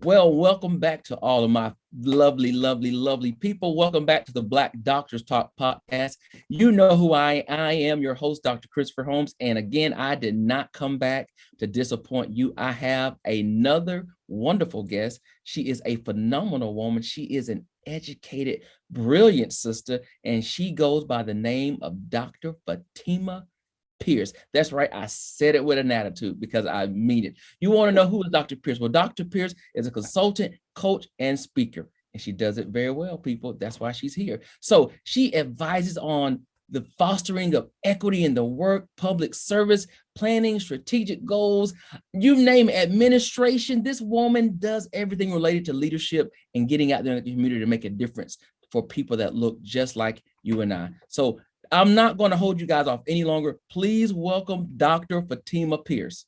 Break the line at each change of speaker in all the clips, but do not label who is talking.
Well, welcome back to all of my lovely, lovely, lovely people. Welcome back to the Black Doctors Talk podcast. You know who I am, your host, Dr. Christopher Holmes. And again, I did not come back to disappoint you. I have another wonderful guest. She is a phenomenal woman. She is an educated, brilliant sister, and she goes by the name of Dr. Fatima Pierce. That's right. I said it with an attitude because I mean it. You want to know who is Dr. Pierce? Well, Dr. Pierce is a consultant, coach, and speaker, and she does it very well, people. That's why she's here. So she advises on the fostering of equity in the work, public service, planning, strategic goals, you name it, administration. This woman does everything related to leadership and getting out there in the community to make a difference for people that look just like you and I. So I'm not going to hold you guys off any longer. Please welcome Dr. Fatima Pierce.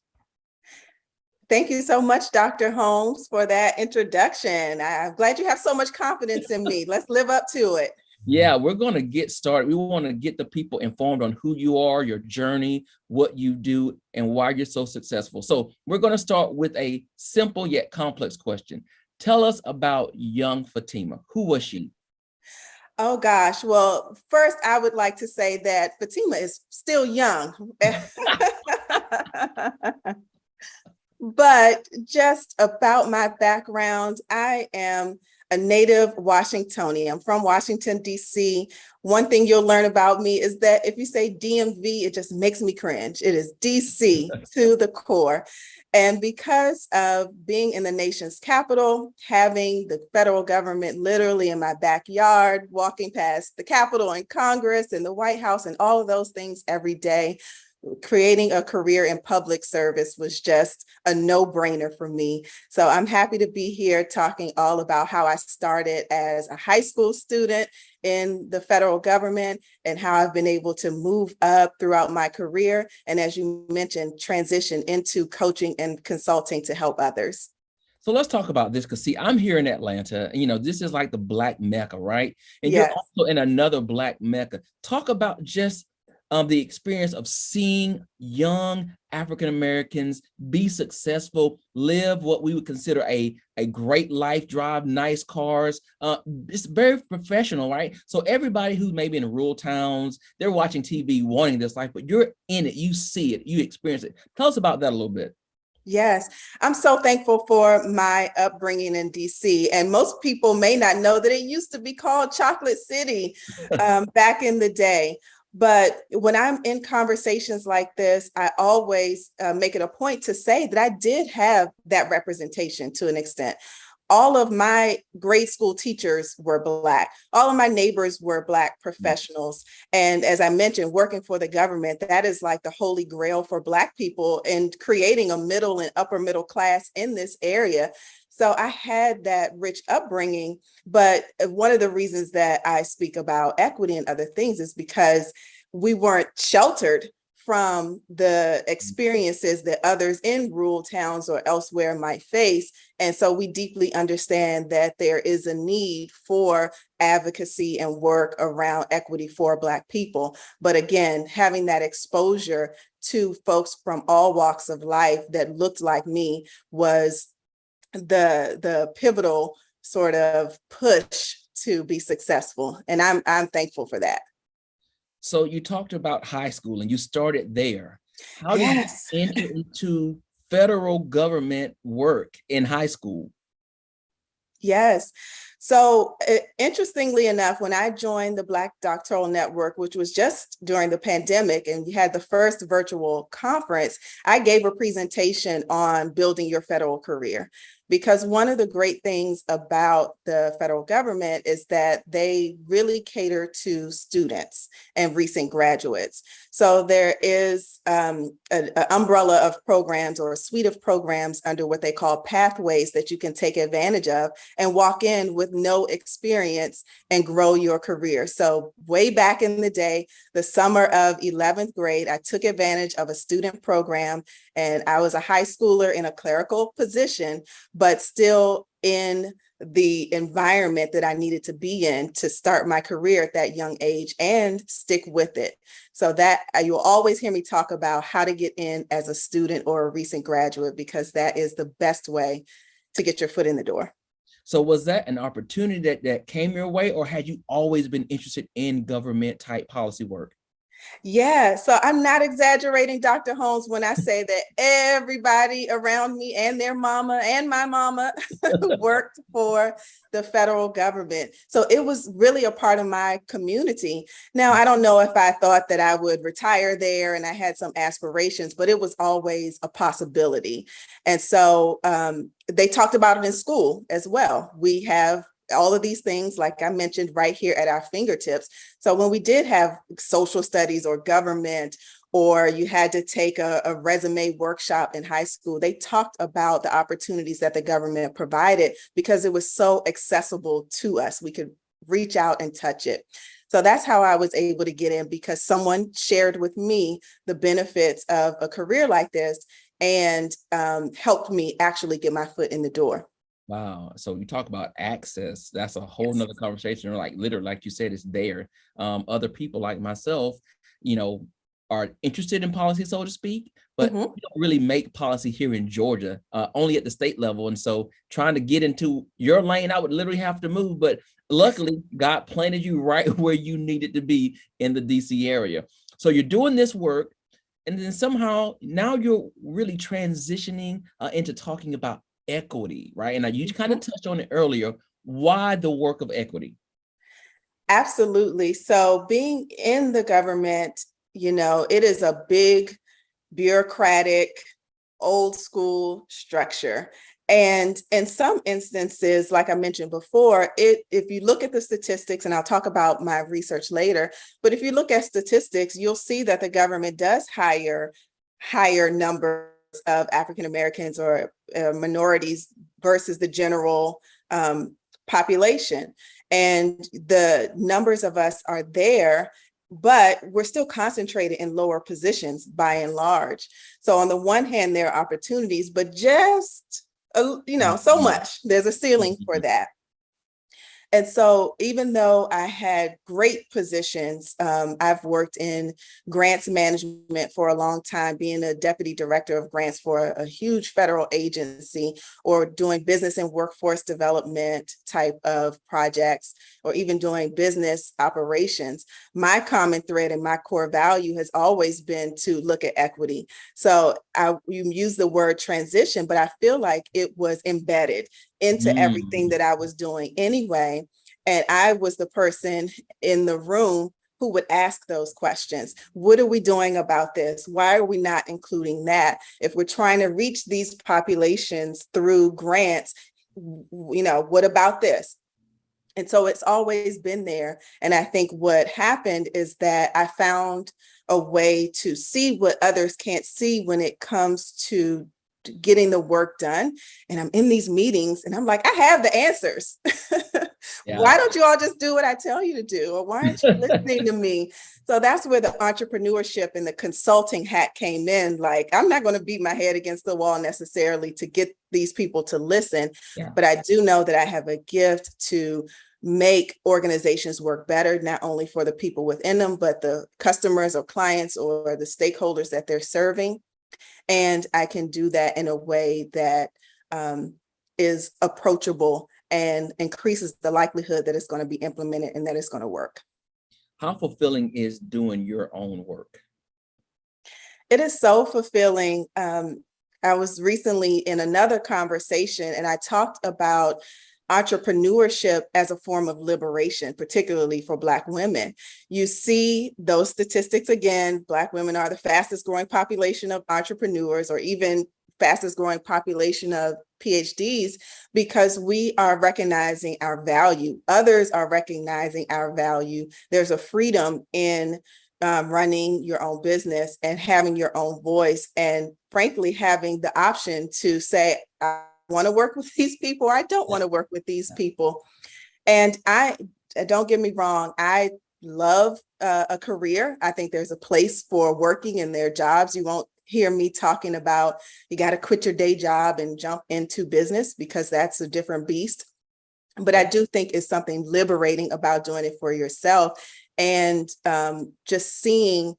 Thank you so much, Dr. Holmes, for that introduction. I'm glad you have so much confidence in me. Let's live up to it.
Yeah, we're going to get started. We want to get the people informed on who you are, your journey, what you do, and why you're so successful. So we're going to start with a simple yet complex question. Tell us about young Fatima. Who was she?
Oh gosh. Well, first I would like to say that Fatima is still young. But just about my background, I am a native Washingtonian. I'm from Washington, D.C. One thing you'll learn about me is that if you say DMV, it just makes me cringe. It is D.C. to the core. And because of being in the nation's capital, having the federal government literally in my backyard, walking past the Capitol and Congress and the White House and all of those things every day, creating a career in public service was just a no-brainer for me. So I'm happy to be here talking all about how I started as a high school student in the federal government and how I've been able to move up throughout my career. And as you mentioned, transition into coaching and consulting to help others.
So let's talk about this because see, I'm here in Atlanta. You know, this is like the Black Mecca, right? And
Yes.
You're also in another Black Mecca. Talk about just the experience of seeing young African Americans be successful, live what we would consider a great life, drive nice cars. It's very professional, right? So everybody who's maybe in rural towns, they're watching TV wanting this life, but you're in it, you see it, you experience it. Tell us about that a little bit.
Yes, I'm so thankful for my upbringing in DC. And most people may not know that it used to be called Chocolate City back in the day. But when I'm in conversations like this, I always make it a point to say that I did have that representation to an extent. All of my grade school teachers were Black. All of my neighbors were Black professionals. And as I mentioned, working for the government, that is like the holy grail for Black people and creating a middle and upper middle class in this area. So I had that rich upbringing, but one of the reasons that I speak about equity and other things is because we weren't sheltered from the experiences that others in rural towns or elsewhere might face. And so we deeply understand that there is a need for advocacy and work around equity for Black people. But again, having that exposure to folks from all walks of life that looked like me was the pivotal sort of push to be successful. And I'm thankful for that.
So you talked about high school and you started there. How
Yes.
did you enter into federal government work in high school?
Yes. So interestingly enough, when I joined the Black Doctoral Network, which was just during the pandemic, and we had the first virtual conference, I gave a presentation on building your federal career. Because one of the great things about the federal government is that they really cater to students and recent graduates. So there is an umbrella of programs or a suite of programs under what they call pathways that you can take advantage of and walk in with no experience and grow your career. So way back in the day, the summer of 11th grade, I took advantage of a student program, and I was a high schooler in a clerical position, but still in the environment that I needed to be in to start my career at that young age and stick with it. So that you'll always hear me talk about how to get in as a student or a recent graduate, because that is the best way to get your foot in the door.
So was that an opportunity that came your way, or had you always been interested in government type policy work?
Yeah, so I'm not exaggerating, Dr. Holmes, when I say that everybody around me and their mama and my mama worked for the federal government. So it was really a part of my community. Now, I don't know if I thought that I would retire there and I had some aspirations, but it was always a possibility. And so they talked about it in school as well. We have all of these things, like I mentioned, right here at our fingertips. So when we did have social studies or government, or you had to take a resume workshop in high school, they talked about the opportunities that the government provided because it was so accessible to us. We could reach out and touch it. So that's how I was able to get in, because someone shared with me the benefits of a career like this and helped me actually get my foot in the door.
Wow. So you talk about access. That's a whole nother conversation. Like literally, like you said, it's there. Other people like myself, are interested in policy, so to speak, but we don't really make policy here in Georgia, only at the state level. And so trying to get into your lane, I would literally have to move. But luckily, God planted you right where you needed to be in the DC area. So you're doing this work. And then somehow now you're really transitioning into talking about equity, right? And you kind of touched on it earlier. Why the work of equity?
Absolutely. So being in the government, it is a big bureaucratic, old school structure. And in some instances, like I mentioned before, if you look at the statistics, and I'll talk about my research later, but if you look at statistics, you'll see that the government does hire higher numbers of African Americans or minorities versus the general population. And the numbers of us are there, but we're still concentrated in lower positions by and large. So on the one hand, there are opportunities, but just, so much, there's a ceiling for that. And so even though I had great positions, I've worked in grants management for a long time, being a deputy director of grants for a huge federal agency, or doing business and workforce development type of projects, or even doing business operations. My common thread and my core value has always been to look at equity. So you use the word transition, but I feel like it was embedded into everything that I was doing anyway. And I was the person in the room who would ask those questions. What are we doing about this? Why are we not including that? If we're trying to reach these populations through grants, what about this? And so it's always been there. And I think what happened is that I found a way to see what others can't see when it comes to getting the work done. And I'm in these meetings and I'm like, I have the answers. Yeah. Why don't you all just do what I tell you to do? Or why aren't you listening to me? So that's where the entrepreneurship and the consulting hat came in. Like, I'm not going to beat my head against the wall necessarily to get these people to listen. Yeah. But I do know that I have a gift to make organizations work better, not only for the people within them, but the customers or clients or the stakeholders that they're serving. And I can do that in a way that is approachable and increases the likelihood that it's going to be implemented and that it's going to work.
How fulfilling is doing your own work?
It is so fulfilling. I was recently in another conversation and I talked about entrepreneurship as a form of liberation, particularly for Black women. You see those statistics again. Black women are the fastest growing population of entrepreneurs, or even fastest growing population of PhDs, because we are recognizing our value. Others are recognizing our value. There's a freedom in running your own business and having your own voice, and frankly, having the option to say, I want to work with these people, or I don't want to work with these people. And don't get me wrong, I love a career. I think there's a place for working in their jobs. You won't hear me talking about you got to quit your day job and jump into business, because that's a different beast. But I do think it's something liberating about doing it for yourself, and just seeing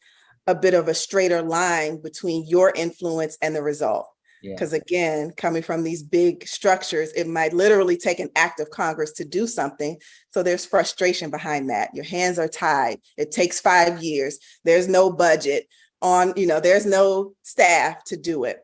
a bit of a straighter line between your influence and the result.
Yeah.
Because again, coming from these big structures, it might literally take an act of Congress to do something. So there's frustration behind that. Your hands are tied. It takes 5 years. There's no budget on, there's no staff to do it.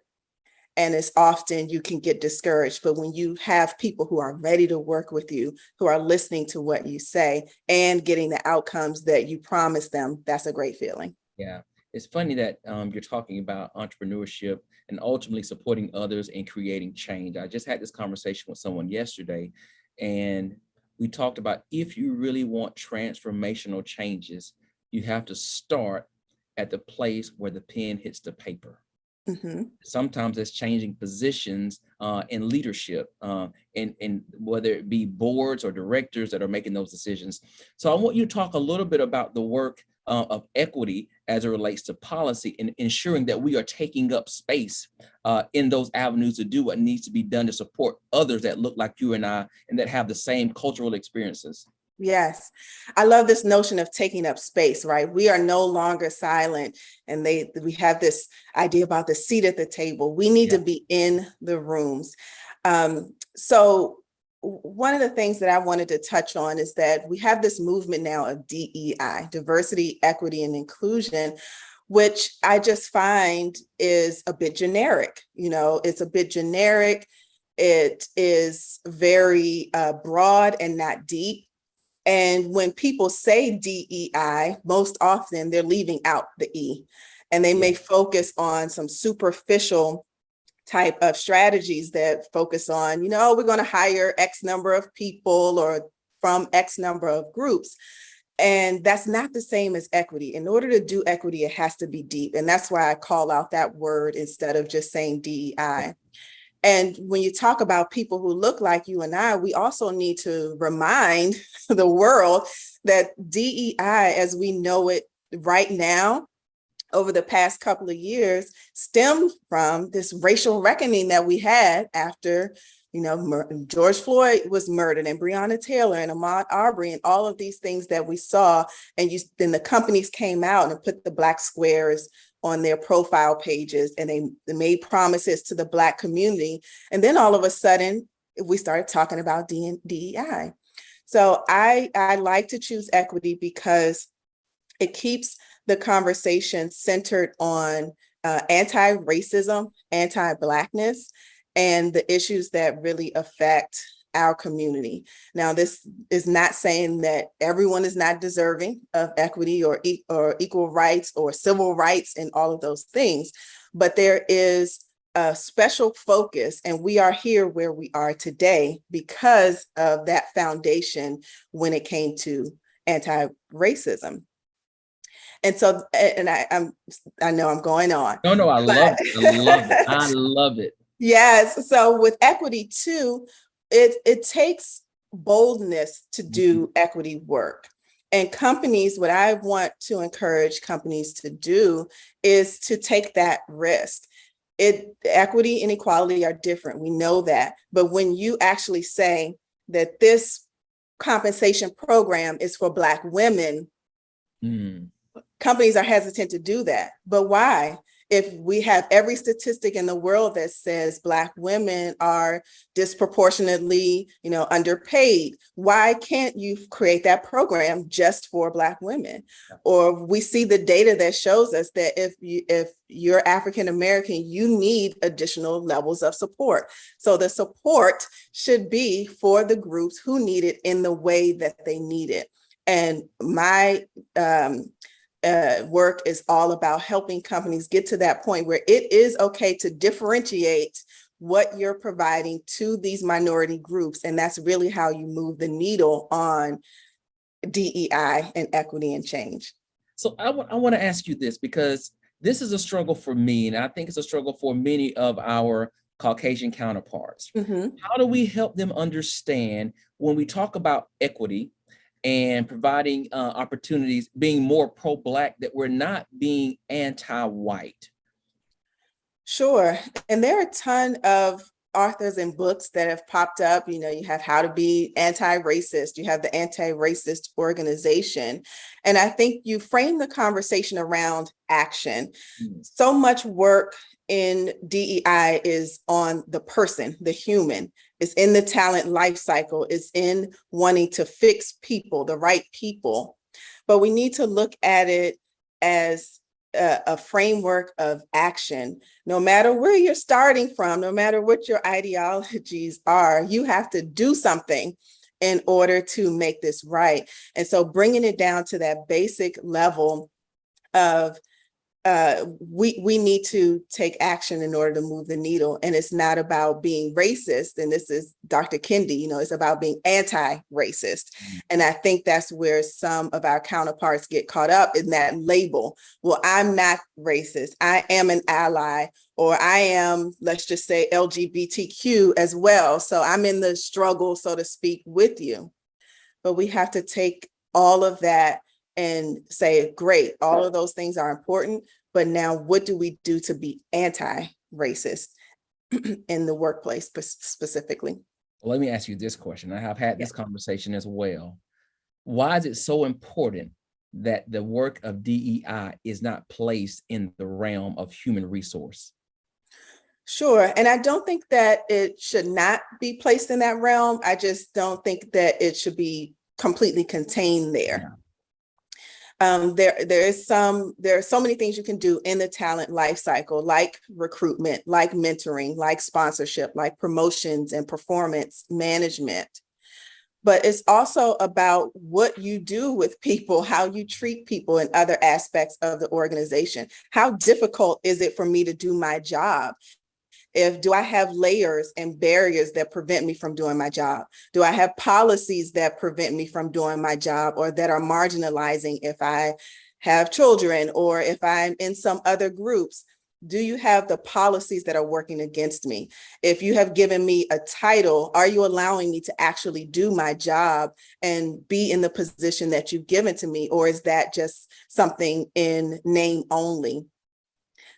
And it's often you can get discouraged. But when you have people who are ready to work with you, who are listening to what you say and getting the outcomes that you promise them, that's a great feeling.
Yeah. It's funny that you're talking about entrepreneurship and ultimately supporting others and creating change. I just had this conversation with someone yesterday, and we talked about if you really want transformational changes, you have to start at the place where the pen hits the paper.
Mm-hmm.
Sometimes it's changing positions in leadership, and whether it be boards or directors that are making those decisions. So I want you to talk a little bit about the work of equity as it relates to policy and ensuring that we are taking up space in those avenues to do what needs to be done to support others that look like you and I and that have the same cultural experiences.
Yes, I love this notion of taking up space, right? We are no longer silent, and we have this idea about the seat at the table. We need to be in the rooms. So one of the things that I wanted to touch on is that we have this movement now of DEI, diversity, equity, and inclusion, which I just find is a bit generic. It's a bit generic. It is very broad and not deep. And when people say DEI, most often they're leaving out the E, and they may focus on some superficial type of strategies that focus on, we're going to hire X number of people or from X number of groups. And that's not the same as equity. In order to do equity, it has to be deep. And that's why I call out that word instead of just saying DEI. And when you talk about people who look like you and I, we also need to remind the world that DEI, as we know it right now, over the past couple of years, stemmed from this racial reckoning that we had after, George Floyd was murdered, and Breonna Taylor and Ahmaud Arbery, and all of these things that we saw. And then the companies came out and put the Black squares on their profile pages, and they made promises to the Black community. And then all of a sudden, we started talking about DEI. So I like to choose equity because it keeps the conversation centered on anti-racism, anti-Blackness, and the issues that really affect our community. Now, this is not saying that everyone is not deserving of equity or equal rights or civil rights and all of those things, but there is a special focus, and we are here where we are today because of that foundation when it came to anti-racism. And so, and I know I'm going on.
No, I love it. I love it. I love it.
Yes. So with equity too, it takes boldness to do equity work. And companies, what I want to encourage companies to do is to take that risk. Equity and equality are different. We know that. But when you actually say that this compensation program is for Black women, companies are hesitant to do that. But why? If we have every statistic in the world that says Black women are disproportionately, underpaid, why can't you create that program just for Black women? Or we see the data that shows us that if you're African American, you need additional levels of support. So the support should be for the groups who need it in the way that they need it. And my work is all about helping companies get to that point where it is okay to differentiate what you're providing to these minority groups. And that's really how you move the needle on DEI and equity and change.
So I want to ask you this, because this is a struggle for me, and I think it's a struggle for many of our Caucasian counterparts. How do we help them understand when we talk about equity and providing opportunities, being more pro-Black, that we're not being anti-white?
Sure. And there are a ton of authors and books that have popped up. You have How to Be Anti-Racist, you have the Anti-Racist Organization. And I think you frame the conversation around action. So much work in DEI is on the person, the human. It's in the talent life cycle. It's in wanting to fix people, the right people. But we need to look at it as a framework of action. No matter where you're starting from, no matter what your ideologies are, you have to do something in order to make this right. And so bringing it down to that basic level of we need to take action in order to move the needle. And it's not about being racist. And this is Dr. Kendi, it's about being anti-racist. And I think that's where some of our counterparts get caught up in that label. Well, I'm not racist. I am an ally, or I am, let's just say, LGBTQ as well. So I'm in the struggle, so to speak, with you. But we have to take all of that and say, great, all of those things are important, but now what do we do to be anti-racist in the workplace specifically?
Well, let me ask you this question. I have had this conversation as well. Why is it so important that the work of DEI is not placed in the realm of human resource?
Sure. And I don't think that it should not be placed in that realm. I just don't think that it should be completely contained there.
Yeah.
There are so many things you can do in the talent life cycle, like recruitment, like mentoring, like sponsorship, like promotions and performance management. But it's also about what you do with people, how you treat people in other aspects of the organization. How difficult is it for me to do my job? Do I have layers and barriers that prevent me from doing my job? Do I have policies that prevent me from doing my job, or that are marginalizing if I have children or if I'm in some other groups? Do you have the policies that are working against me? If you have given me a title, are you allowing me to actually do my job and be in the position that you've given to me? Or is that just something in name only?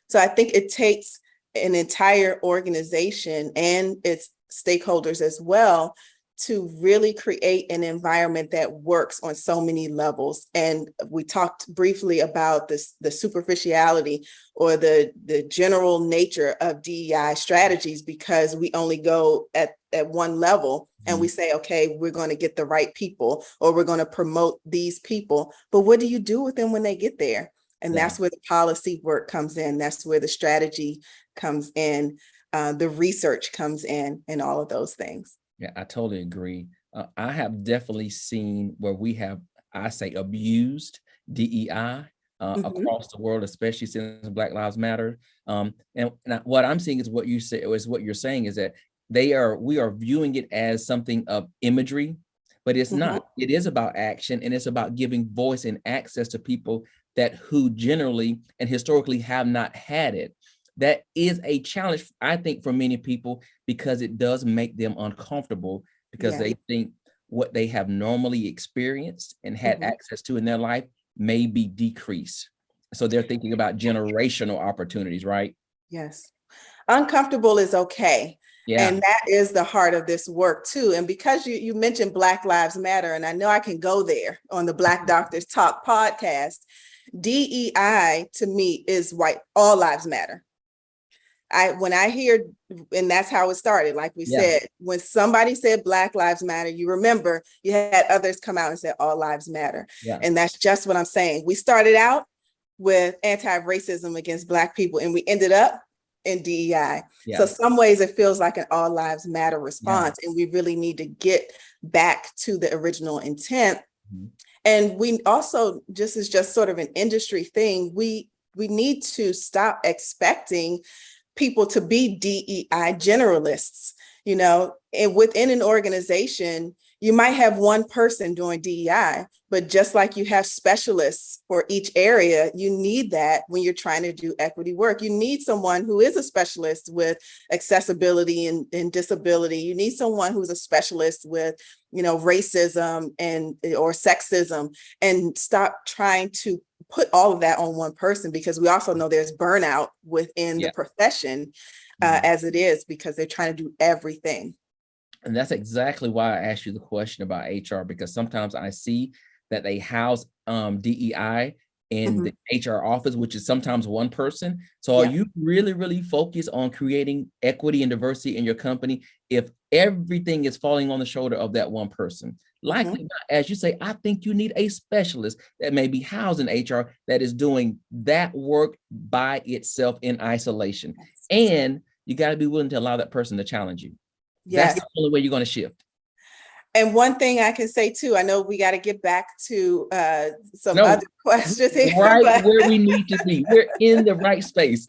So I think it takes an entire organization and its stakeholders as well to really create an environment that works on so many levels. And we talked briefly about this, the superficiality or the general nature of DEI strategies, because we only go at one level and we say, okay, we're going to get the right people, or we're going to promote these people. But what do you do with them when they get there? And that's where the policy work comes in. That's where the strategy comes in, the research comes in, and all of those things.
Yeah, I totally agree. I have definitely seen where we have, I say, abused DEI across the world, especially since Black Lives Matter. And what I'm seeing is what you say, is what you're saying is that we are viewing it as something of imagery, but it's not. It is about action, and it's about giving voice and access to people who generally and historically have not had it. That is a challenge, I think, for many people, because it does make them uncomfortable, because they think what they have normally experienced and had access to in their life may be decreased. So they're thinking about generational opportunities, right?
Yes. Uncomfortable is okay. Yeah. And that is the heart of this work too. And because you mentioned Black Lives Matter, and I know I can go there on the Black Doctors Talk podcast, DEI to me is white, all lives matter. When I hear, and that's how it started, like we said, when somebody said Black Lives Matter, you remember you had others come out and say all lives matter. Yeah. And that's just what I'm saying. We started out with anti-racism against Black people, and we ended up in DEI. Yeah. So some ways it feels like an all lives matter response, and we really need to get back to the original intent. And we also, just as just sort of an industry thing, we need to stop expecting people to be DEI generalists. And within an organization, you might have one person doing DEI, but just like you have specialists for each area, you need that when you're trying to do equity work. You need someone who is a specialist with accessibility and disability. You need someone who's a specialist with, racism or sexism, and stop trying to put all of that on one person, because we also know there's burnout within the profession. as it is, because they're trying to do everything.
And that's exactly why I asked you the question about HR, because sometimes I see that they house DEI in the HR office, which is sometimes one person. So are you really, really focused on creating equity and diversity in your company if everything is falling on the shoulder of that one person? Likely not. As you say, I think you need a specialist that may be housed in HR that is doing that work by itself in isolation. And you got to be willing to allow that person to challenge you. That's the only way you're going to shift.
And one thing I can say too, I know we got to get back to some other questions here.
Right where we need to be. We're in the right space.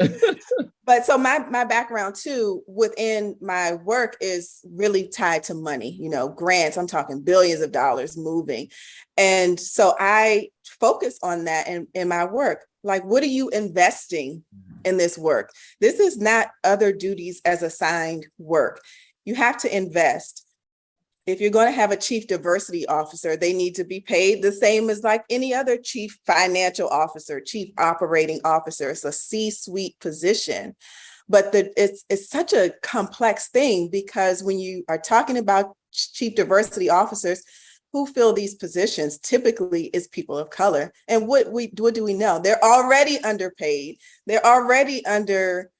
But so my background too within my work is really tied to money, you know, grants. I'm talking billions of dollars moving. And so I focus on that in my work. Like, what are you investing in this work? This is not other duties as assigned work. You have to invest. If you're going to have a chief diversity officer, they need to be paid the same as like any other chief financial officer, chief operating officer. It's a C-suite position. But it's such a complex thing, because when you are talking about chief diversity officers, who fill these positions typically is people of color. And what do we know? They're already underpaid. They're already under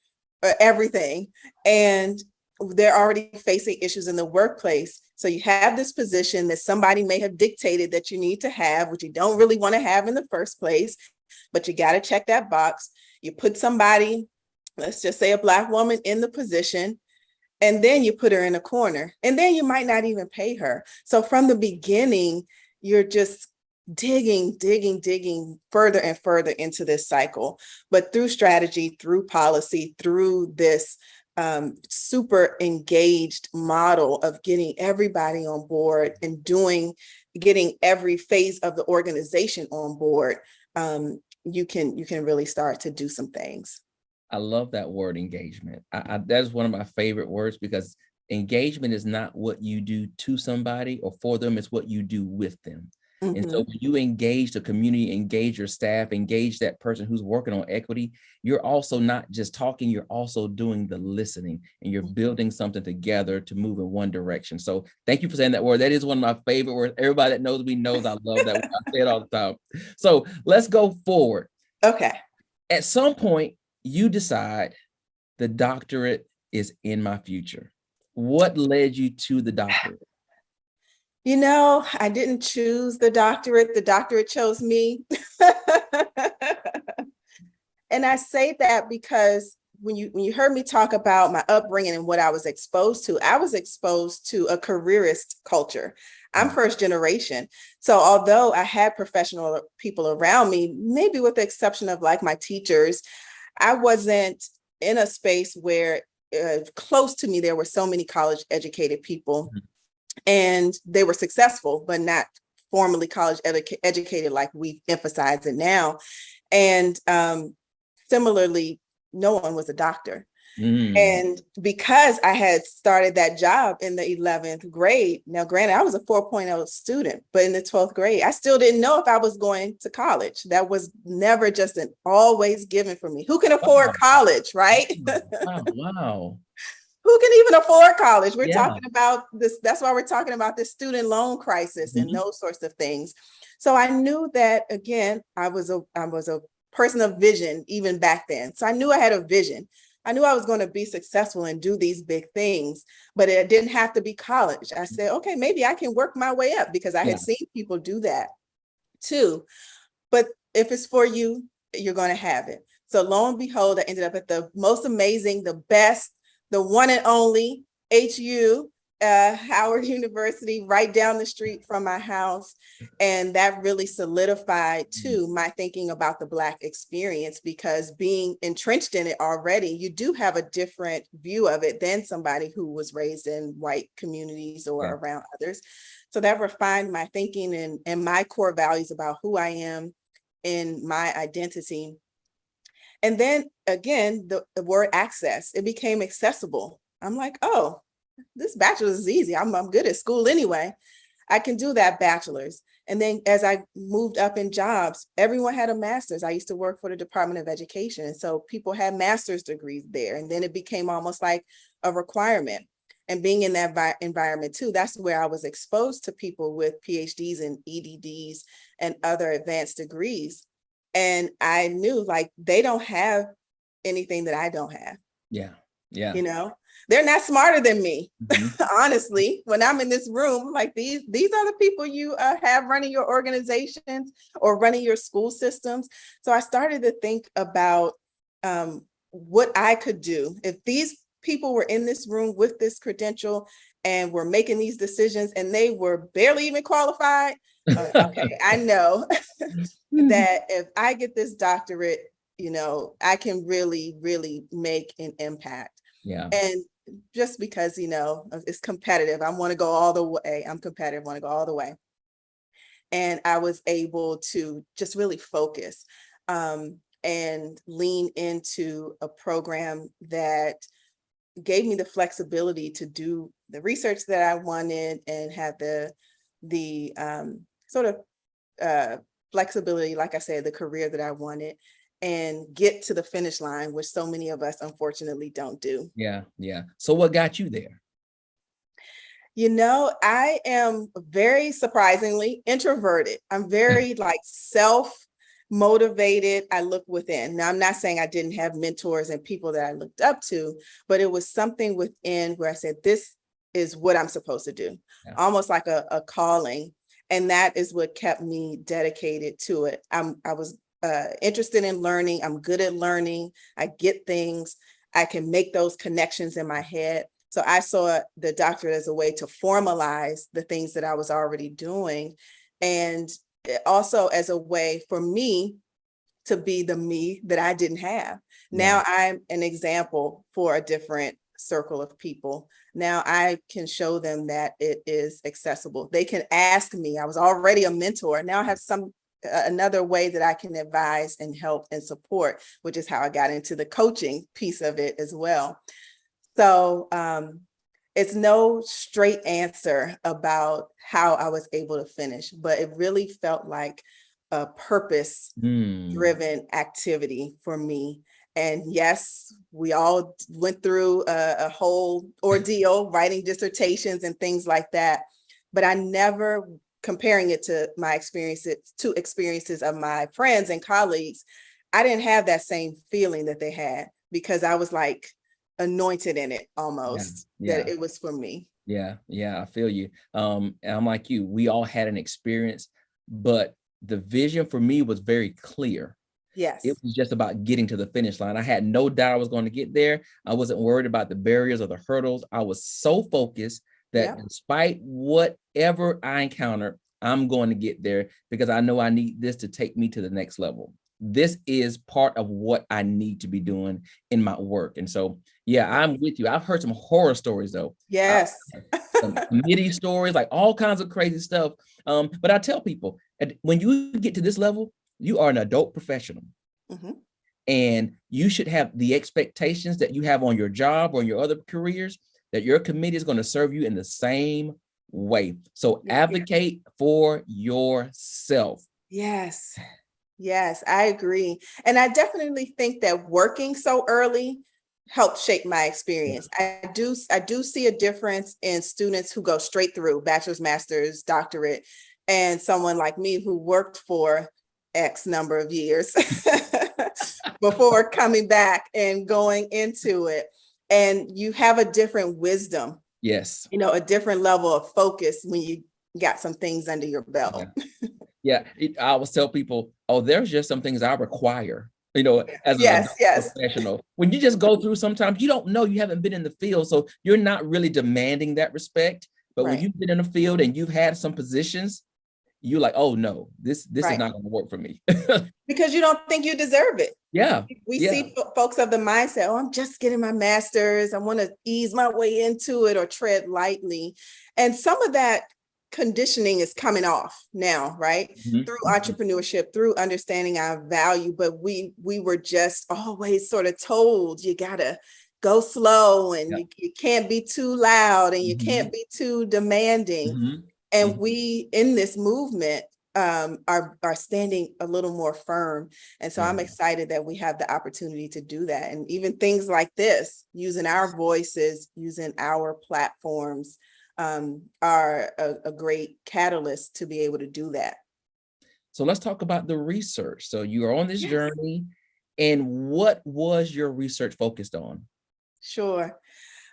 everything. And they're already facing issues in the workplace. So you have this position that somebody may have dictated that you need to have, which you don't really want to have in the first place, but you got to check that box. You put somebody, let's just say a Black woman, in the position, and then you put her in a corner, and then you might not even pay her. So from the beginning, you're just digging further and further into this cycle. But through strategy, through policy, through this super engaged model of getting everybody on board and getting every phase of the organization on board, you can really start to do some things.
I love that word, engagement. That's one of my favorite words, because engagement is not what you do to somebody or for them, it's what you do with them. And so when you engage the community, engage your staff, engage that person who's working on equity, you're also not just talking, you're also doing the listening, and you're building something together to move in one direction. So thank you for saying that word. That is one of my favorite words. Everybody that knows me knows I love that word. I say it all the time. So let's go forward.
Okay.
At some point, you decide the doctorate is in my future. What led you to the doctorate?
You know, I didn't choose the doctorate chose me. And I say that because when you heard me talk about my upbringing and what I was exposed to a careerist culture. I'm first generation. So although I had professional people around me, maybe with the exception of like my teachers, I wasn't in a space where close to me, there were so many college educated people. And they were successful, but not formally college educated like we emphasize it now. And similarly, no one was a doctor. And because I had started that job in the 11th grade, now granted, I was a 4.0 student, but in the 12th grade, I still didn't know if I was going to college. That was never just an always given for me. Who can afford college, right?
Wow.
Who can even afford college? We're talking about this. That's why we're talking about this student loan crisis and those sorts of things. So I knew that, again, I was a person of vision even back then. So I knew I had a vision. I knew I was going to be successful and do these big things, but it didn't have to be college. I said, okay, maybe I can work my way up, because I had seen people do that too. But if it's for you, you're going to have it. So lo and behold, I ended up at the most amazing, the best, the one and only HU, Howard University, right down the street from my house. And that really solidified too my thinking about the Black experience, because being entrenched in it already, you do have a different view of it than somebody who was raised in white communities or around others. So that refined my thinking and my core values about who I am in my identity. And then again, the word access, it became accessible. I'm like, oh, this bachelor's is easy. I'm good at school anyway. I can do that bachelor's. And then as I moved up in jobs, everyone had a master's. I used to work for the Department of Education. And so people had master's degrees there. And then it became almost like a requirement. And being in that environment too, that's where I was exposed to people with PhDs and EDDs and other advanced degrees. And I knew like they don't have anything that I don't have.
Yeah. Yeah.
You know, they're not smarter than me.
Mhm.
Honestly, when I'm in this room, like these are the people you have running your organizations or running your school systems. So I started to think about what I could do if these people were in this room with this credential and were making these decisions and they were barely even qualified. Okay, I know that if I get this doctorate, you know, I can really, really make an impact.
Yeah.
And just because, you know, it's competitive, I want to go all the way. I'm competitive, want to go all the way. And I was able to just really focus and lean into a program that gave me the flexibility to do the research that I wanted and have the sort of flexibility, like I said, the career that I wanted, and get to the finish line, which so many of us unfortunately don't do.
Yeah. Yeah. So what got you there?
You know, I am very surprisingly introverted. I'm very like self-motivated. I look within. Now, I'm not saying I didn't have mentors and people that I looked up to, but it was something within where I said, this is what I'm supposed to do, almost like a calling. And that is what kept me dedicated to it. I was interested in learning. I'm good at learning. I get things. I can make those connections in my head. So I saw the doctorate as a way to formalize the things that I was already doing. And also as a way for me to be the me that I didn't have. Now I'm an example for a different circle of people. Now I can show them that it is accessible. They can ask me. I was already a mentor. Now I have another way that I can advise and help and support, which is how I got into the coaching piece of it as well. So it's no straight answer about how I was able to finish, but it really felt like a purpose-driven activity for me. And yes, we all went through a whole ordeal writing dissertations and things like that, but I never, comparing it to my experiences of my friends and colleagues, I didn't have that same feeling that they had because I was like anointed in it almost, that it was for me.
Yeah. Yeah. I feel you. And I'm like you, we all had an experience, but the vision for me was very clear.
Yes.
It was just about getting to the finish line. I had no doubt I was going to get there. I wasn't worried about the barriers or the hurdles. I was so focused that despite whatever I encounter, I'm going to get there because I know I need this to take me to the next level. This is part of what I need to be doing in my work. And so, yeah, I'm with you. I've heard some horror stories though.
Yes.
Some committee stories, like all kinds of crazy stuff. But I tell people, when you get to this level, you are an adult professional.
Mm-hmm.
And you should have the expectations that you have on your job or in your other careers, that your committee is going to serve you in the same way. So advocate for yourself.
Yes. Yes, I agree. And I definitely think that working so early helped shape my experience. I do see a difference in students who go straight through bachelor's, master's, doctorate, and someone like me who worked for X number of years before coming back and going into it. And you have a different wisdom.
Yes.
You know, a different level of focus when you got some things under your belt.
I always tell people, oh, there's just some things I require, you know, as a professional. When you just go through, sometimes you don't know, you haven't been in the field, so you're not really demanding that respect. But when you've been in the field and you've had some positions, you're like, oh no, this is not going to work for me.
Because you don't think you deserve it. We see folks of the mindset, oh, I'm just getting my master's. I want to ease my way into it or tread lightly. And some of that conditioning is coming off now, right? Through entrepreneurship, through understanding our value. But we were just always sort of told, you got to go slow and you can't be too loud and you can't be too demanding. And we, in this movement, are standing a little more firm. And so I'm
Yeah.
excited that we have the opportunity to do that. And even things like this, using our voices, using our platforms, are a great catalyst to be able to do that.
So let's talk about the research. So you are on this
Yes.
journey, and what was your research focused on?
Sure.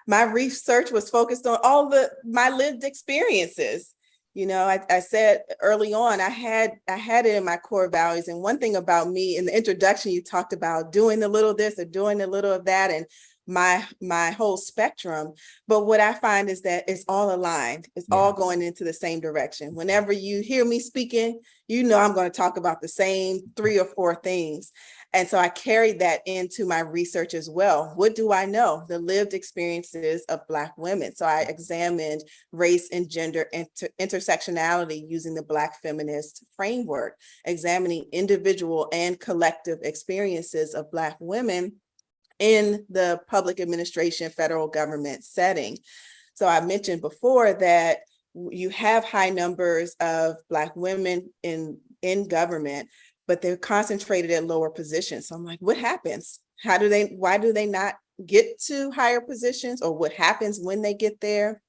My research was focused on my lived experiences. I said early on, I had it in my core values. And one thing about me, in the introduction, you talked about doing a little this or doing a little of that, and my whole spectrum. But what I find is that it's all aligned. It's all going into the same direction. Whenever you hear me speaking, I'm going to talk about the same 3 or 4 things. And so I carried that into my research as well. What do I know? The lived experiences of Black women. So I examined race and gender intersectionality using the Black feminist framework, examining individual and collective experiences of Black women in the public administration, federal government setting. So I mentioned before that you have high numbers of Black women in government, but they're concentrated at lower positions. So I'm like, what happens? Why do they not get to higher positions, or what happens when they get there?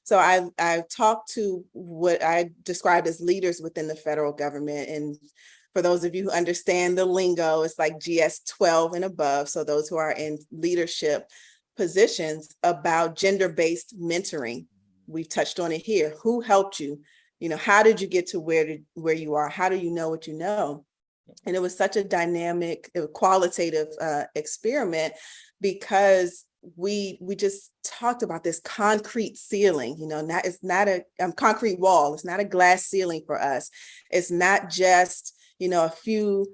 So I talked to what I described as leaders within the federal government. And for those of you who understand the lingo, it's like GS 12 and above. So those who are in leadership positions, about gender-based mentoring. We've touched on it here. Who helped you? How did you get to where you are? How do you know what you know? And it was such a dynamic, qualitative experiment, because we just talked about this concrete ceiling. It's not a concrete wall. It's not a glass ceiling for us. It's not just a few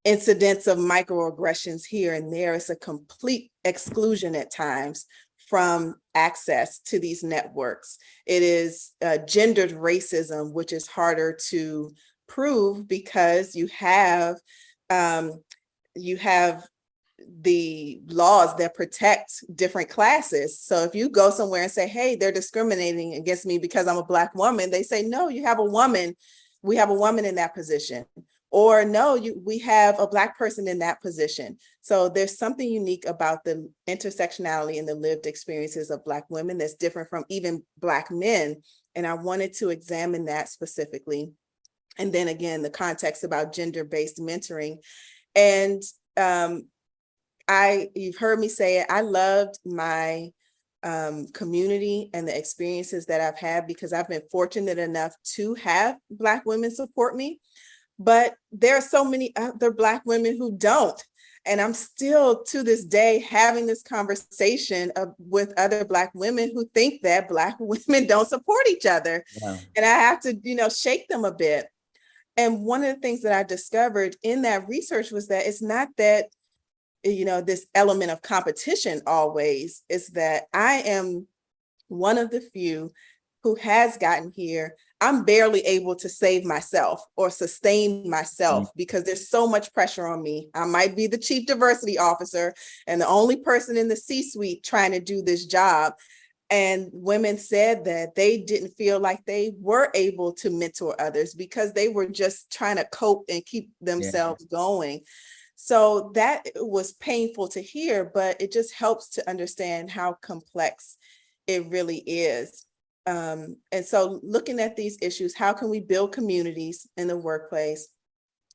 incidents of microaggressions here and there. It's a complete exclusion at times from access to these networks. It is gendered racism, which is harder to prove because you have the laws that protect different classes. So if you go somewhere and say, hey, they're discriminating against me because I'm a Black woman, they say, no, you have a woman. We have a woman in that position. Or no, we have a Black person in that position. So there's something unique about the intersectionality and the lived experiences of Black women that's different from even Black men. And I wanted to examine that specifically. And then again, the context about gender-based mentoring. And you've heard me say it, I loved my community and the experiences that I've had, because I've been fortunate enough to have Black women support me. But there are so many other Black women who don't. And I'm still to this day having this conversation with other Black women who think that Black women don't support each other. Wow. And I have to, shake them a bit. And one of the things that I discovered in that research was that it's not that, this element of competition always, is that I am one of the few who has gotten here. I'm barely able to save myself or sustain myself because there's so much pressure on me. I might be the chief diversity officer and the only person in the C-suite trying to do this job. And women said that they didn't feel like they were able to mentor others because they were just trying to cope and keep themselves going. So that was painful to hear, but it just helps to understand how complex it really is. And so looking at these issues, how can we build communities in the workplace?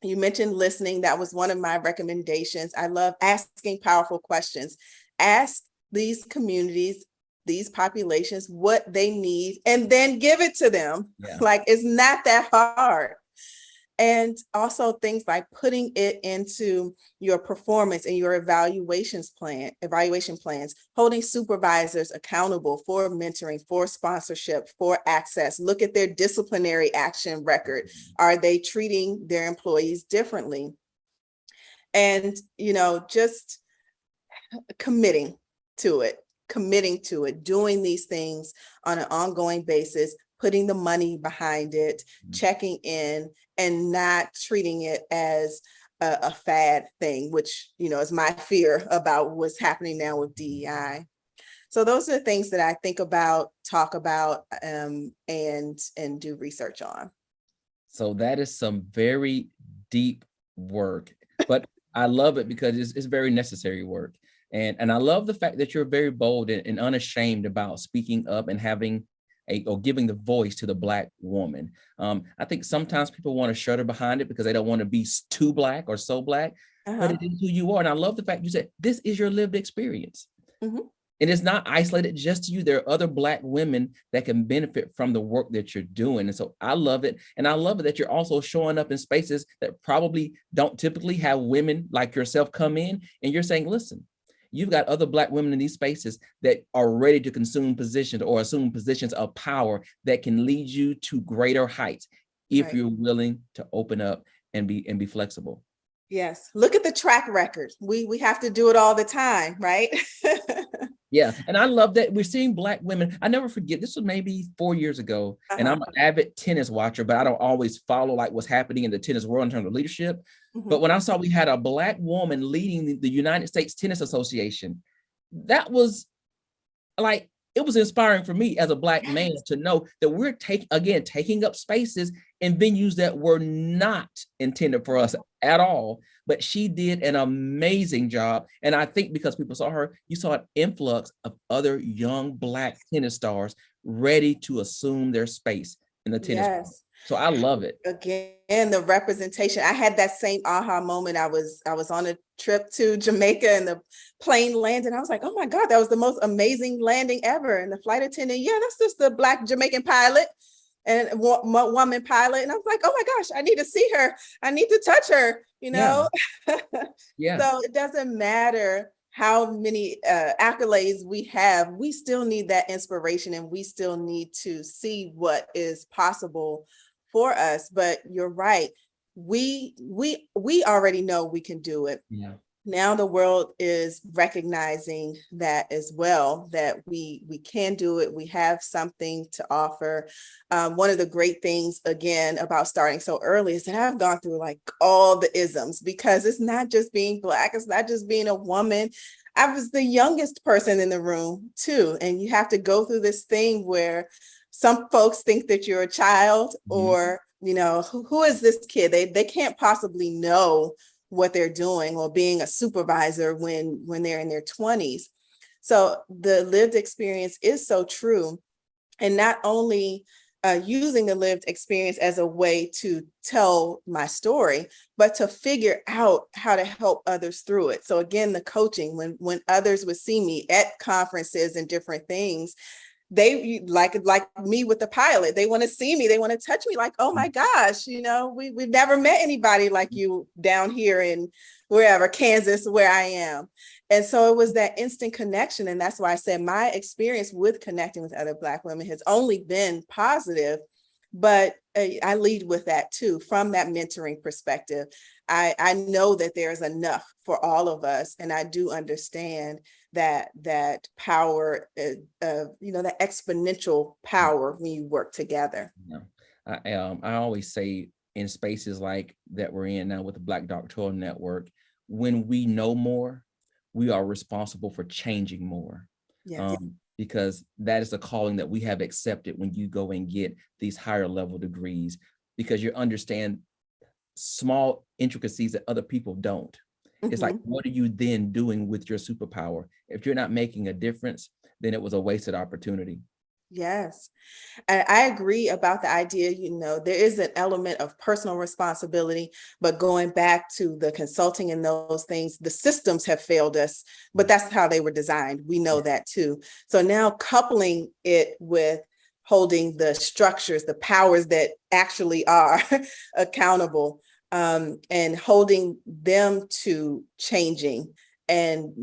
You mentioned listening. That was one of my recommendations. I love asking powerful questions. Ask these communities, these populations, what they need, and then give it to them. Yeah. Like, it's not that hard. And also things like putting it into your performance and your evaluation plans, holding supervisors accountable for mentoring, for sponsorship, for access. Look at their disciplinary action record. Are they treating their employees differently? And, just committing to it, doing these things on an ongoing basis, putting the money behind it, checking in, and not treating it as a fad thing, which, is my fear about what's happening now with DEI. So those are the things that I think about, talk about, and do research on.
So that is some very deep work, but I love it because it's very necessary work. And I love the fact that you're very bold and unashamed about speaking up and having or giving the voice to the Black woman. I think sometimes people want to shudder behind it because they don't want to be too Black or so Black, but
Uh-huh.
it is who you are. And I love the fact you said, this is your lived experience.
Mhm.
And it's not isolated just to you. There are other Black women that can benefit from the work that you're doing. And so I love it. And I love it that you're also showing up in spaces that probably don't typically have women like yourself come in. And you're saying, listen, you've got other Black women in these spaces that are ready to consume positions or assume positions of power that can lead you to greater heights if
Right.
you're willing to open up and be flexible.
Yes. Look at the track record. We have to do it all the time, right?
Yeah. And I love that we're seeing Black women. I never forget, this was maybe 4 years ago, and
Uh-huh.
I'm an avid tennis watcher, but I don't always follow like what's happening in the tennis world in terms of leadership. But
Mhm.
when I saw we had a Black woman leading the United States Tennis Association, that was like, it was inspiring for me as a Black man
Yes.
to know that we're taking up spaces in venues that were not intended for us at all. But she did an amazing job. And I think because people saw her, you saw an influx of other young Black tennis stars ready to assume their space in the tennis world.
Yes.
So I love it.
Again, the representation. I had that same aha moment. I was on a trip to Jamaica and the plane landed. I was like, oh my God, that was the most amazing landing ever. And the flight attendant, yeah, that's just the Black Jamaican pilot and woman pilot. And I was like, oh my gosh, I need to see her. I need to touch her, you
Yeah.
know?
Yeah.
So it doesn't matter how many accolades we have, we still need that inspiration and we still need to see what is possible for us. But you're right. We already know we can do it.
Yeah.
Now the world is recognizing that as well, that we can do it. We have something to offer. One of the great things, again, about starting so early is that I've gone through like all the isms, because it's not just being Black, it's not just being a woman. I was the youngest person in the room too. And you have to go through this thing where some folks think that you're a child,
Mhm.
or, you know, who is this kid? They can't possibly know what they're doing, or being a supervisor when they're in their 20s. So the lived experience is so true. And not only using the lived experience as a way to tell my story, but to figure out how to help others through it. So again, the coaching, when others would see me at conferences and different things, they like me with the pilot, they want to see me, they want to touch me, like, oh my gosh, you know, we've never met anybody like you down here in wherever, Kansas, where I am. And so it was that instant connection. And that's why I said my experience with connecting with other Black women has only been positive. But I lead with that too, from that mentoring perspective. I know that there's enough for all of us. And I do understand that power, that exponential power when you work together.
Yeah. I always say in spaces like that we're in now with the Black Doctoral Network, when we know more, we are responsible for changing more.
Yes.
Because that is a calling that we have accepted when you go and get these higher level degrees, because you understand small intricacies that other people don't. It's like,
Mhm.
what are you then doing with your superpower? If you're not making a difference, then it was a wasted opportunity.
Yes. And I agree about the idea, there is an element of personal responsibility, but going back to the consulting and those things, the systems have failed us, but that's how they were designed. We know that too. So now coupling it with holding the structures, the powers that actually are accountable, and holding them to changing and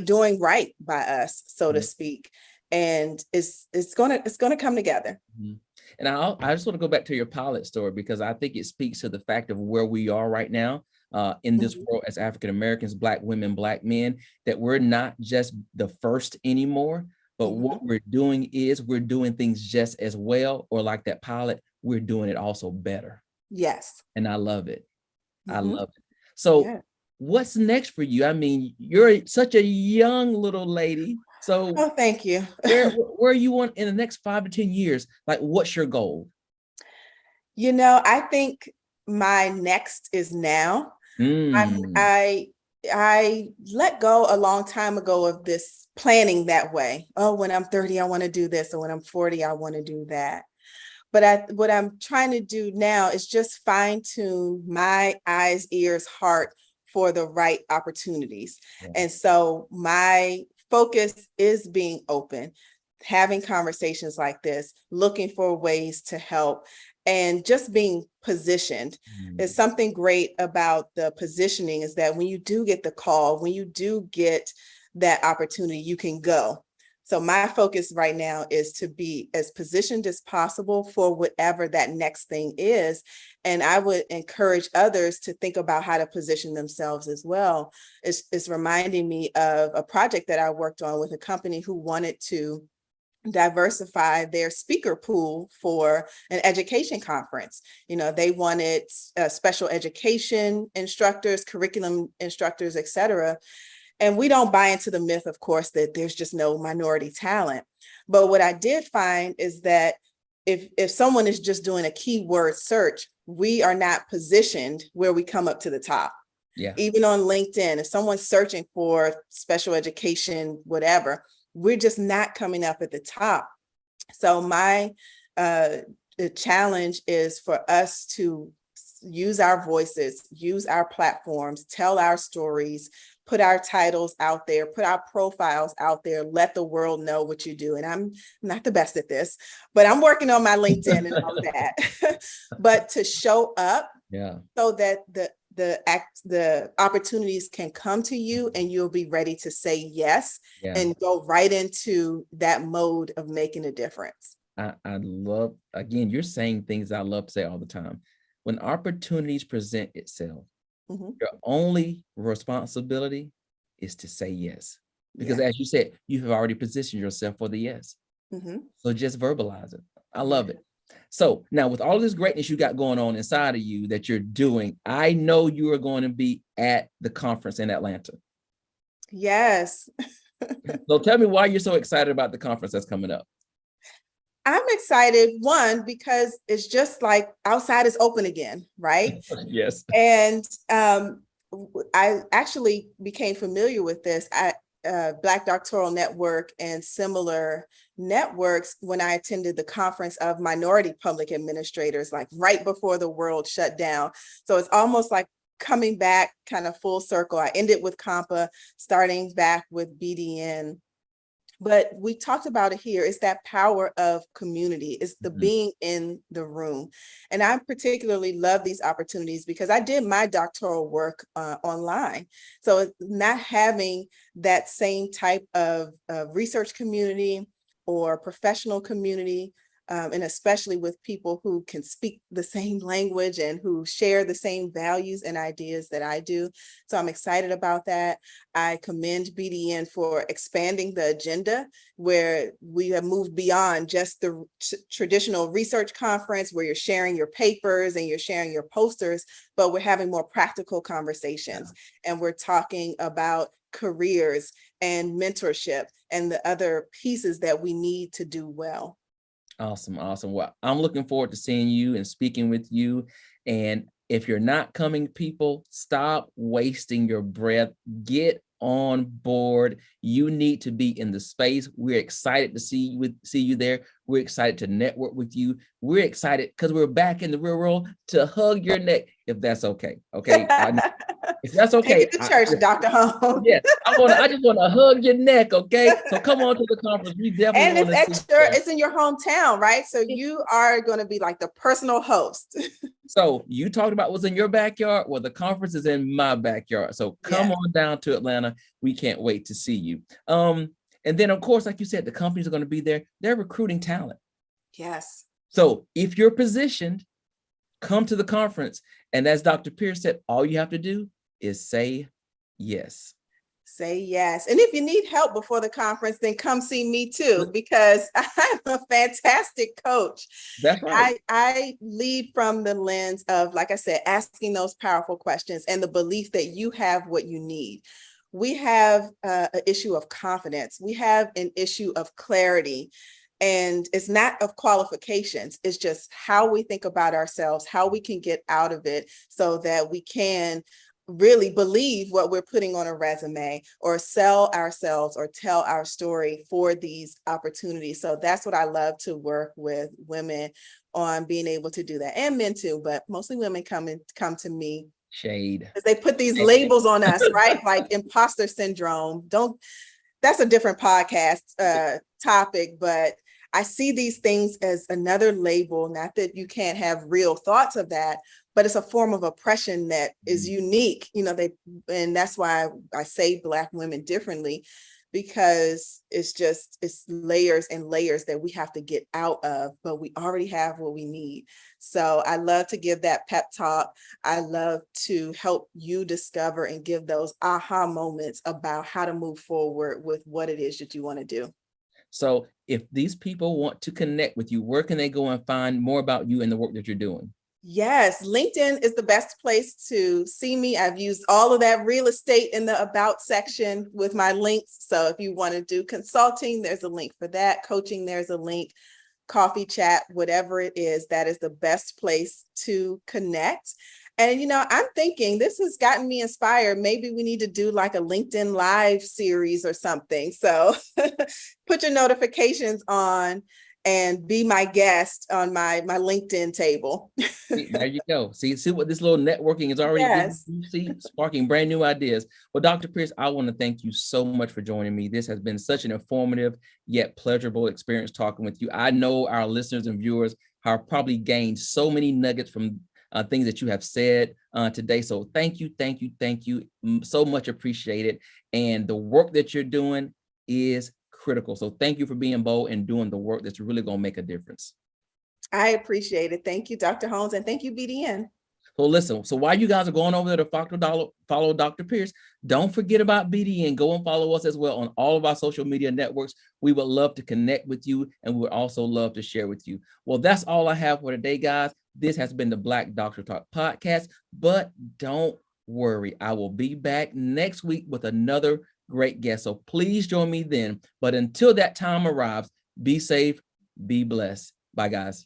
doing right by us, so to speak. And it's gonna come together.
Mhm. And I just want to go back to your pilot story, because I think it speaks to the fact of where we are right now in this
Mhm.
world as African Americans, Black women, Black men, that we're not just the first anymore, but what
Mhm.
we're doing is we're doing things just as well, or like that pilot, we're doing it also better.
Yes.
And I love it. I
Mhm.
love it. So
Yeah.
what's next for you? I mean, you're such a young little lady. So
Oh, thank you.
where you want in the next 5 to 10 years? Like, what's your goal?
I think my next is now.
Mm,
I let go a long time ago of this planning that way. Oh, when I'm 30, I want to do this, or when I'm 40, I want to do that. But what I'm trying to do now is just fine tune my eyes, ears, heart for the right opportunities.
yeah.
And so my focus is being open, having conversations like this, looking for ways to help, and just being positioned. There's something great about the positioning is that when you do get the call, when you do get that opportunity, you can go. So my focus right now is to be as positioned as possible for whatever that next thing is. And I would encourage others to think about how to position themselves as well. It's reminding me of a project that I worked on with a company who wanted to diversify their speaker pool for an education conference. They wanted special education instructors, curriculum instructors, et cetera. And we don't buy into the myth, of course, that there's just no minority talent. But what I did find is that if someone is just doing a keyword search, we are not positioned where we come up to the top.
Yeah.
Even on LinkedIn, if someone's searching for special education, whatever, we're just not coming up at the top. So my the challenge is for us to use our voices, use our platforms, tell our stories, put our titles out there, put our profiles out there, let the world know what you do. And I'm not the best at this, but I'm working on my LinkedIn and all that. But to show up so that the opportunities can come to you and you'll be ready to say yes and go right into that mode of making a difference.
I love, again, you're saying things I love to say all the time. When opportunities present itself, your only responsibility is to say yes. Because as you said, you have already positioned yourself for the yes. So just verbalize it. I love it. So now with all this greatness you got going on inside of you that you're doing, I know you are going to be at the conference in Atlanta.
Yes.
So tell me why you're so excited about the conference that's coming up.
I'm excited, one, because it's just like outside is open again, right?
Yes.
And I actually became familiar with this at Black Doctoral Network and similar networks when I attended the conference of minority public administrators, like right before the world shut down. So it's almost like coming back kind of full circle. I ended with COMPA, starting back with BDN. But we talked about it here. It's that power of community. It's the being in the room. And I particularly love these opportunities because I did my doctoral work online. So not having that same type of research community or professional community, and especially with people who can speak the same language and who share the same values and ideas that I do. So I'm excited about that. I commend BDN for expanding the agenda, where we have moved beyond just the traditional research conference where you're sharing your papers and you're sharing your posters, but we're having more practical conversations. And we're talking about careers and mentorship and the other pieces that we need to do well.
Awesome. Awesome. Well, I'm looking forward to seeing you and speaking with you. And if you're not coming, people, stop wasting your breath. Get on board. You need to be in the space. We're excited to see you there. We're excited to network with you. We're excited because we're back in the real world to hug your neck, if that's okay. Okay. If that's okay.
Take it to church, Dr. Holmes.
Yes, I just want to hug your neck, okay? So come on to the conference. We definitely
and
want
it's
to
extra, it's in your hometown, right? So you are going to be like the personal host.
So you talked about what's in your backyard. Well, the conference is in my backyard. So come on down to Atlanta. We can't wait to see you. And then, of course, like you said, the companies are going to be there. They're recruiting talent.
Yes.
So if you're positioned, come to the conference. And as Dr. Pierce said, all you have to do is say yes.
Say yes. And if you need help before the conference, then come see me too, because I'm a fantastic coach.
That's right.
I lead from the lens of, like I said, asking those powerful questions and the belief that you have what you need. We have an issue of confidence. We have an issue of clarity. And it's not of qualifications. It's just how we think about ourselves, how we can get out of it so that we can really believe what we're putting on a resume, or sell ourselves or tell our story for these opportunities. So that's what I love to work with women on, being able to do that, and men too, but mostly women come to me.
Shade.
Because they put these labels on us, right? Like imposter syndrome. That's a different podcast topic, but I see these things as another label. Not that you can't have real thoughts of that, but it's a form of oppression that is unique. And that's why I say Black women differently, because it's layers and layers that we have to get out of, but we already have what we need. So I love to give that pep talk. I love to help you discover and give those aha moments about how to move forward with what it is that you want to do.
So if these people want to connect with you, where can they go and find more about you and the work that you're doing?
Yes, LinkedIn is the best place to see me. I've used all of that real estate in the about section with my links. So if you want to do consulting, there's a link for that. Coaching, there's a link. Coffee chat, whatever it is, that is the best place to connect. And, I'm thinking this has gotten me inspired. Maybe we need to do like a LinkedIn Live series or something. So put your notifications on and be my guest on my LinkedIn table.
There you go. See what this little networking is already giving you, see, sparking brand new ideas. Well, Dr. Pierce, I want to thank you so much for joining me. This has been such an informative yet pleasurable experience talking with you. I know our listeners and viewers have probably gained so many nuggets from things that you have said today. So thank you so much appreciated. And the work that you're doing is critical. So thank you for being bold and doing the work that's really going to make a difference.
I appreciate it. Thank you, Dr. Holmes, and thank you, BDN.
So listen, so while you guys are going over there to follow Dr. Pierce, don't forget about BDN. Go and follow us as well on all of our social media networks. We would love to connect with you, and we would also love to share with you. Well, that's all I have for today, guys. This has been the Black Doctor Talk podcast, but don't worry. I will be back next week with another great guest. So please join me then. But until that time arrives, be safe, be blessed. Bye, guys.